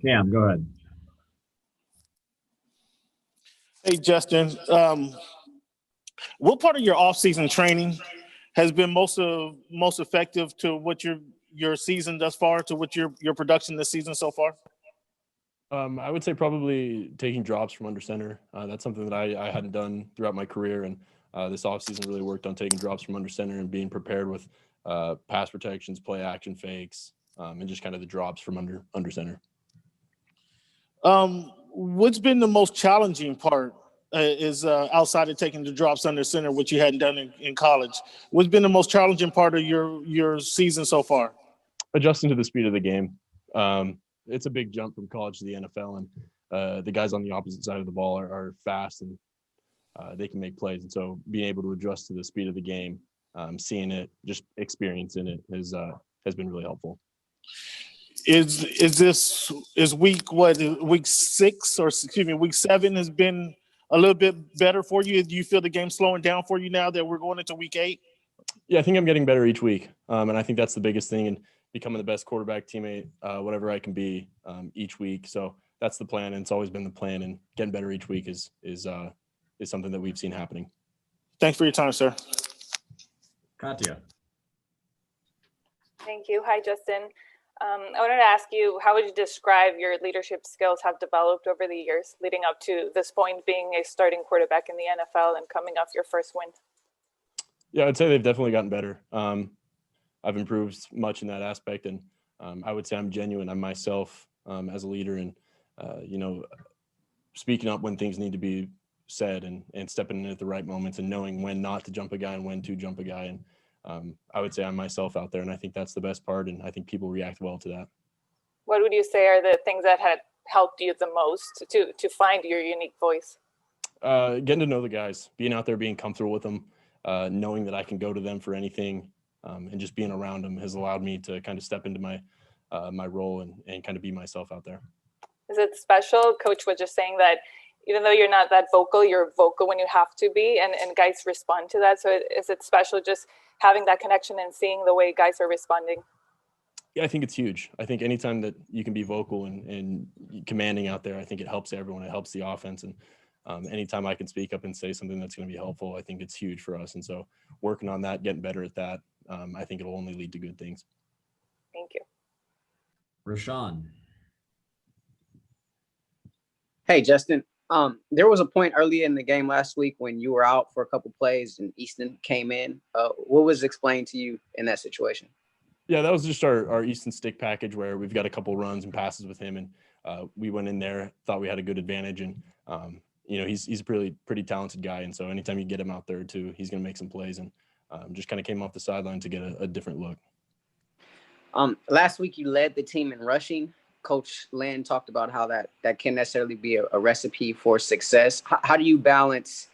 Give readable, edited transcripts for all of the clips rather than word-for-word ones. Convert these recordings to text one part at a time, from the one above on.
Cam, go ahead. Hey, Justin. What part of your off-season training has been most effective to what your season thus far, to what your production this season so far? I would say probably taking drops from under center. That's something that I hadn't done throughout my career, and this offseason really worked on taking drops from under center and being prepared with pass protections, play action fakes, and just kind of the drops from under center. What's been the most challenging part is outside of taking the drops under center, which you hadn't done in college? What's been the most challenging part of your season so far? Adjusting to the speed of the game. It's a big jump from college to the NFL, and the guys on the opposite side of the ball are fast and they can make plays. And so being able to adjust to the speed of the game, seeing it, just experiencing it has been really helpful. Is week 6 or excuse me, week 7 has been a little bit better for you? Do you feel the game slowing down for you now that we're going into week 8? Yeah, I think I'm getting better each week. And I think that's the biggest thing, and becoming the best quarterback teammate, whatever I can be each week. So that's the plan, and it's always been the plan, and getting better each week is something that we've seen happening. Thanks for your time, sir. Katya. Thank you. Hi, Justin. I wanted to ask you, how would you describe your leadership skills have developed over the years leading up to this point, being a starting quarterback in the NFL and coming off your first win? Yeah, I'd say they've definitely gotten better. I've improved much in that aspect, and I would say I'm genuine. I'm myself as a leader, and speaking up when things need to be said, and stepping in at the right moments, and knowing when not to jump a guy and when to jump a guy. And I would say I'm myself out there, and I think that's the best part, and I think people react well to that. What would you say are the things that had helped you the most to find your unique voice? Getting to know the guys, being out there, being comfortable with them, knowing that I can go to them for anything, and just being around them has allowed me to kind of step into my role and kind of be myself out there. Is it special? Coach was just saying that even though you're not that vocal, you're vocal when you have to be, and guys respond to that. So is it special just having that connection and seeing the way guys are responding? Yeah, I think it's huge. I think anytime that you can be vocal and commanding out there, I think it helps everyone. It helps the offense. And anytime I can speak up and say something that's going to be helpful, I think it's huge for us. And so working on that, getting better at that, I think it'll only lead to good things. Thank you. Rashawn. Hey, Justin. There was a point earlier in the game last week when you were out for a couple plays and Easton came in. What was explained to you in that situation? Yeah, that was just our Easton stick package where we've got a couple runs and passes with him, and we went in there, thought we had a good advantage, and he's a pretty talented guy, and so anytime you get him out there too, he's going to make some plays, and just kind of came off the sideline to get a different look. Last week you led the team in rushing. Coach Lynn talked about how that can necessarily be a recipe for success. How do you balance,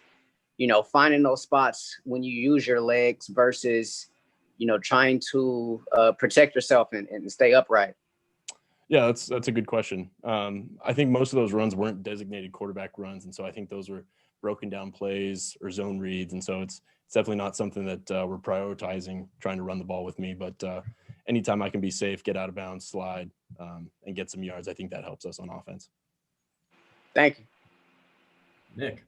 finding those spots when you use your legs versus, trying to protect yourself and stay upright? Yeah, that's a good question. I think most of those runs weren't designated quarterback runs, and so I think those were broken down plays or zone reads, and so it's definitely not something that we're prioritizing trying to run the ball with me. But anytime I can be safe, get out of bounds, slide, and get some yards, I think that helps us on offense. Thank you. Nick.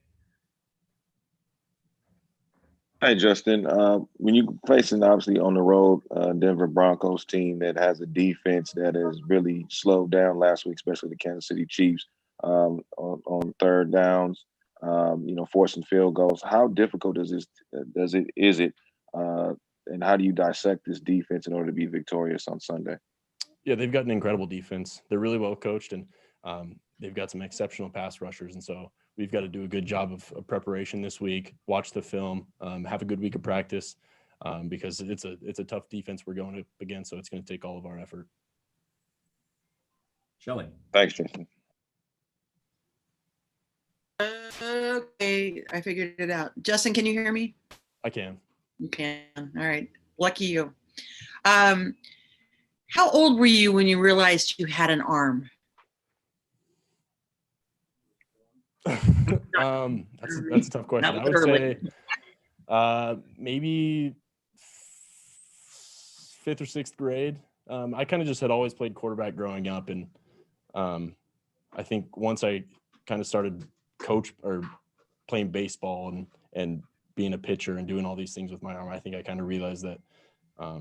Hey, Justin. When you facing obviously on the road Denver Broncos team that has a defense that has really slowed down last week, especially the Kansas City Chiefs on third downs, forcing field goals. How difficult is it, and how do you dissect this defense in order to be victorious on Sunday? Yeah, they've got an incredible defense. They're really well coached, and they've got some exceptional pass rushers, and so we've got to do a good job of preparation this week, watch the film, have a good week of practice, because it's a tough defense we're going up against, so it's going to take all of our effort. Shelly. Thanks, Justin. Okay, I figured it out. Justin, can you hear me? I can. You can. All right. Lucky you. How old were you when you realized you had an arm? That's a tough question. I would say maybe 5th or 6th grade. I kind of just had always played quarterback growing up, and I think once I kind of started coach or playing baseball and being a pitcher and doing all these things with my arm, I think I kind of realized that, I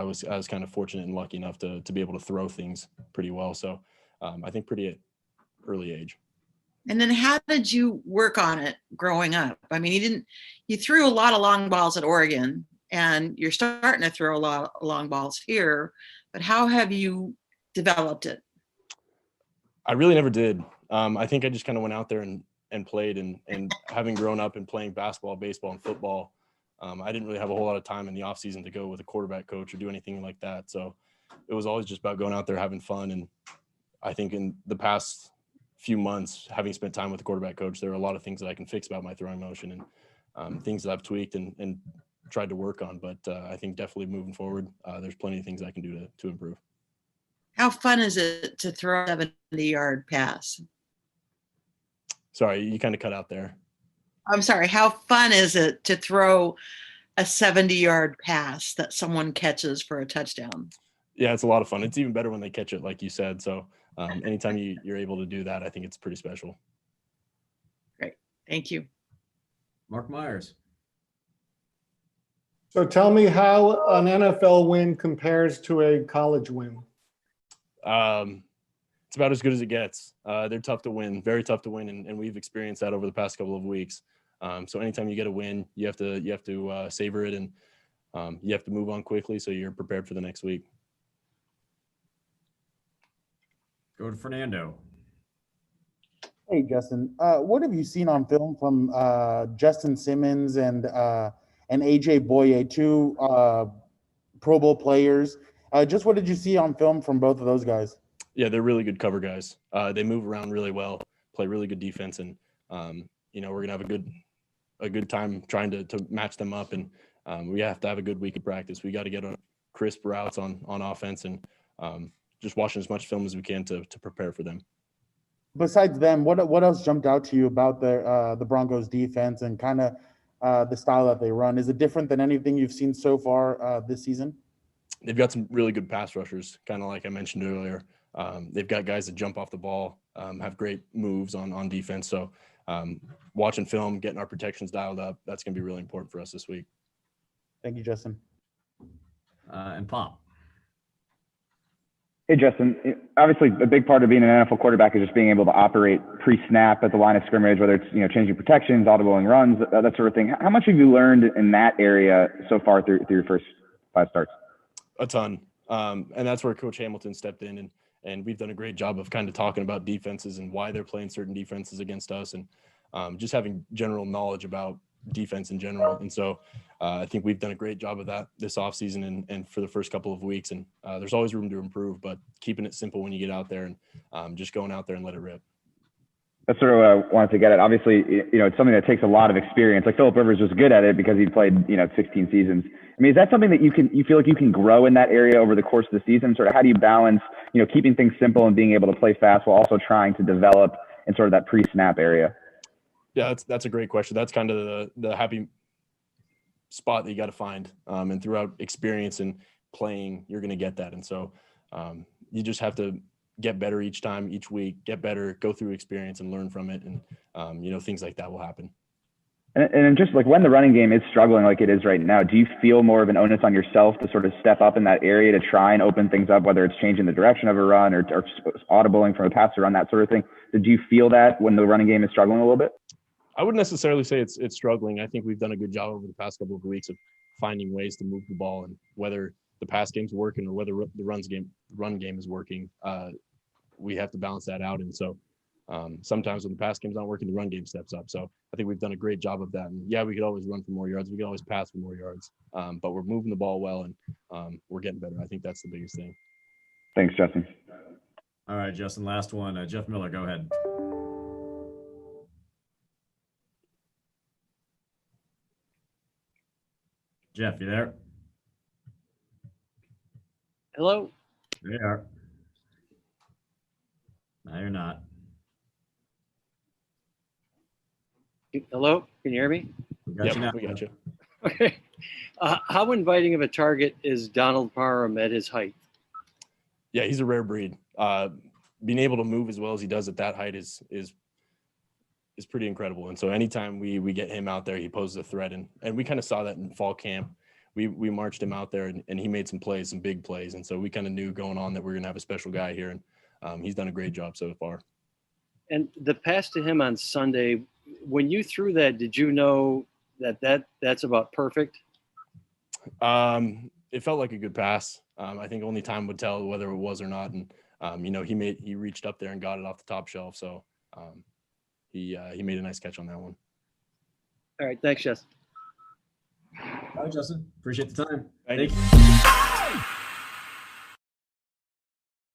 was kind of fortunate and lucky enough to be able to throw things pretty well. So I think pretty at early age. And then how did you work on it growing up? I mean, you threw a lot of long balls at Oregon, and you're starting to throw a lot of long balls here, but how have you developed it? I really never did. I think I just kind of went out there and played, and having grown up and playing basketball, baseball, and football, I didn't really have a whole lot of time in the off season to go with a quarterback coach or do anything like that. So it was always just about going out there, having fun. And I think in the past few months, having spent time with the quarterback coach, there are a lot of things that I can fix about my throwing motion and things that I've tweaked and tried to work on. But I think definitely moving forward, there's plenty of things I can do to improve. How fun is it to throw a 70-yard pass? Sorry, you kind of cut out there. I'm sorry. How fun is it to throw a 70-yard pass that someone catches for a touchdown? Yeah, it's a lot of fun. It's even better when they catch it, like you said. So anytime you're able to do that, I think it's pretty special. Great. Thank you. Mark Myers. So tell me how an NFL win compares to a college win. It's about as good as it gets. They're tough to win, very tough to win, and we've experienced that over the past couple of weeks. So anytime you get a win, you have to savor it, and you have to move on quickly so you're prepared for the next week. Go to Fernando. Hey, Justin. What have you seen on film from Justin Simmons and AJ Boye, two Pro Bowl players? Just what did you see on film from both of those guys? Yeah, they're really good cover guys. They move around really well, play really good defense, and we're gonna have a good time trying to match them up. And we have to have a good week of practice. We got to get on crisp routes on offense and just watching as much film as we can to prepare for them. Besides them, what else jumped out to you about the Broncos defense and kind of the style that they run? Is it different than anything you've seen so far this season? They've got some really good pass rushers, kind of like I mentioned earlier. They've got guys that jump off the ball, have great moves on defense. So watching film, getting our protections dialed up, that's going to be really important for us this week. Thank you, Justin. And Pop. Hey, Justin. Obviously, a big part of being an NFL quarterback is just being able to operate pre-snap at the line of scrimmage, whether it's changing protections, audibling runs, that sort of thing. How much have you learned in that area so far through your first 5 starts? A ton, and that's where Coach Hamilton stepped in, and we've done a great job of kind of talking about defenses and why they're playing certain defenses against us, and just having general knowledge about defense in general. And so I think we've done a great job of that this offseason and for the first couple of weeks. And there's always room to improve, but keeping it simple when you get out there and just going out there and let it rip. That's sort of what I wanted to get at. Obviously, it's something that takes a lot of experience. Like Phillip Rivers was good at it because he played, 16 seasons. I mean, is that something that you feel like you can grow in that area over the course of the season? Sort of how do you balance, keeping things simple and being able to play fast while also trying to develop in sort of that pre-snap area? Yeah, that's a great question. That's kind of the happy spot that you got to find. And throughout experience and playing, you're going to get that. And so you just have to get better each time, each week, get better, go through experience and learn from it. And, things like that will happen. And just like when the running game is struggling like it is right now, do you feel more of an onus on yourself to sort of step up in that area to try and open things up, whether it's changing the direction of a run or audibling from a pass to run, that sort of thing? Did you feel that when the running game is struggling a little bit? I wouldn't necessarily say it's struggling. I think we've done a good job over the past couple of weeks of finding ways to move the ball, and whether the pass game's working or whether the run game is working, we have to balance that out. And so sometimes when the pass game's not working, the run game steps up. So I think we've done a great job of that. And yeah, we could always run for more yards. We could always pass for more yards, but we're moving the ball well and we're getting better. I think that's the biggest thing. Thanks, Justin. All right, Justin, last one. Jeff Miller, go ahead. Jeff, you there? Hello? There you are. No, you're not. Hello? Can you hear me? We got you now. We got you. Okay. How inviting of a target is Donald Parham at his height? Yeah, he's a rare breed. Being able to move as well as he does at that height is pretty incredible. And so anytime we get him out there, he poses a threat. And we kind of saw that in fall camp. We marched him out there and he made some plays, some big plays. And so we kind of knew going on that we're going to have a special guy here. And he's done a great job so far. And the pass to him on Sunday, when you threw that, did you know that's about perfect? It felt like a good pass. I think only time would tell whether it was or not. And, he reached up there and got it off the top shelf. So he made a nice catch on that one. All right. Thanks, Justin. All right, Justin. Appreciate the time. Thank you. you.